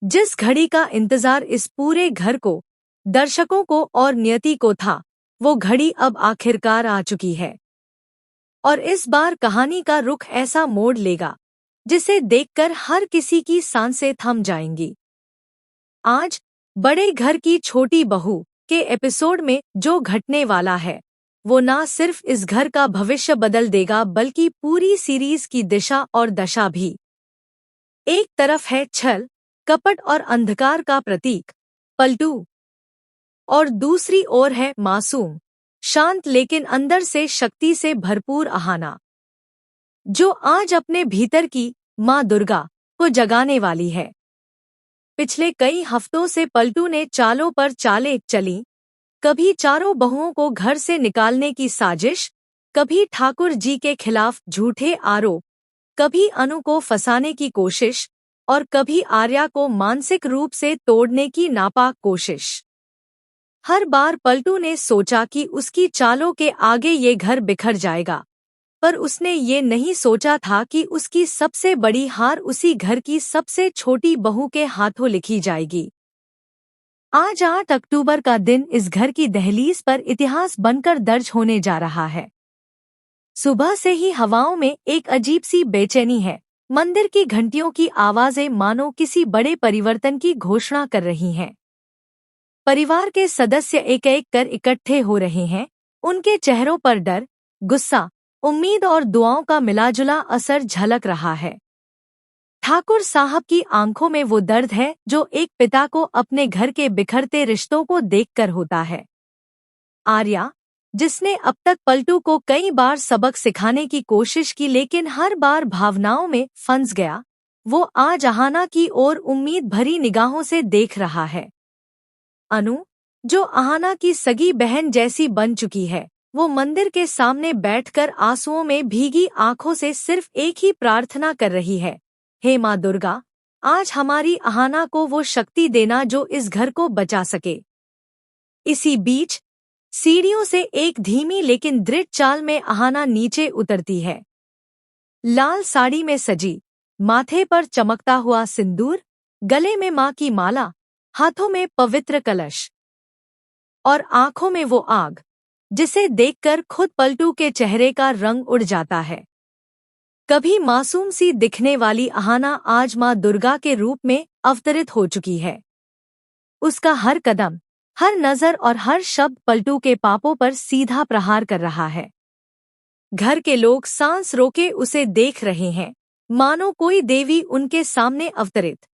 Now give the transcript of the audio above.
जिस घड़ी का इंतजार इस पूरे घर को, दर्शकों को और नियति को था, वो घड़ी अब आखिरकार आ चुकी है। और इस बार कहानी का रुख ऐसा मोड़ लेगा जिसे देखकर हर किसी की सांसें थम जाएंगी। आज बड़े घर की छोटी बहू के एपिसोड में जो घटने वाला है, वो ना सिर्फ इस घर का भविष्य बदल देगा बल्कि पूरी सीरीज की दिशा और दशा भी। एक तरफ है छल, कपट और अंधकार का प्रतीक पलटू, और दूसरी ओर है मासूम, शांत लेकिन अंदर से शक्ति से भरपूर अहाना, जो आज अपने भीतर की माँ दुर्गा को जगाने वाली है। पिछले कई हफ्तों से पलटू ने चालों पर चालें चली, कभी चारों बहुओं को घर से निकालने की साजिश, कभी ठाकुर जी के खिलाफ झूठे आरोप, कभी अनु को फंसाने की कोशिश और कभी आर्या को मानसिक रूप से तोड़ने की नापाक कोशिश। हर बार पलटू ने सोचा कि उसकी चालों के आगे ये घर बिखर जाएगा, पर उसने ये नहीं सोचा था कि उसकी सबसे बड़ी हार उसी घर की सबसे छोटी बहू के हाथों लिखी जाएगी। आज 8 अक्टूबर का दिन इस घर की दहलीज पर इतिहास बनकर दर्ज होने जा रहा है। सुबह से ही हवाओं में एक अजीब सी बेचैनी है। मंदिर की घंटियों की आवाजें मानो किसी बड़े परिवर्तन की घोषणा कर रही हैं। परिवार के सदस्य एक एक कर इकट्ठे हो रहे हैं, उनके चेहरों पर डर, गुस्सा, उम्मीद और दुआओं का मिलाजुला असर झलक रहा है। ठाकुर साहब की आंखों में वो दर्द है जो एक पिता को अपने घर के बिखरते रिश्तों को देखकर होता है। आर्या, जिसने अब तक पलटू को कई बार सबक सिखाने की कोशिश की लेकिन हर बार भावनाओं में फंस गया, वो आज अहाना की ओर उम्मीद भरी निगाहों से देख रहा है। अनु, जो अहाना की सगी बहन जैसी बन चुकी है, वो मंदिर के सामने बैठकर आंसुओं में भीगी आंखों से सिर्फ एक ही प्रार्थना कर रही है, हे माँ दुर्गा, आज हमारी अहाना को वो शक्ति देना जो इस घर को बचा सके। इसी बीच सीढ़ियों से एक धीमी लेकिन दृढ़ चाल में अहाना नीचे उतरती है। लाल साड़ी में सजी, माथे पर चमकता हुआ सिंदूर, गले में माँ की माला, हाथों में पवित्र कलश और आंखों में वो आग जिसे देखकर खुद पलटू के चेहरे का रंग उड़ जाता है। कभी मासूम सी दिखने वाली अहाना आज माँ दुर्गा के रूप में अवतरित हो चुकी है। उसका हर कदम, हर नजर और हर शब्द पलटू के पापों पर सीधा प्रहार कर रहा है। घर के लोग सांस रोके उसे देख रहे हैं, मानो कोई देवी उनके सामने अवतरित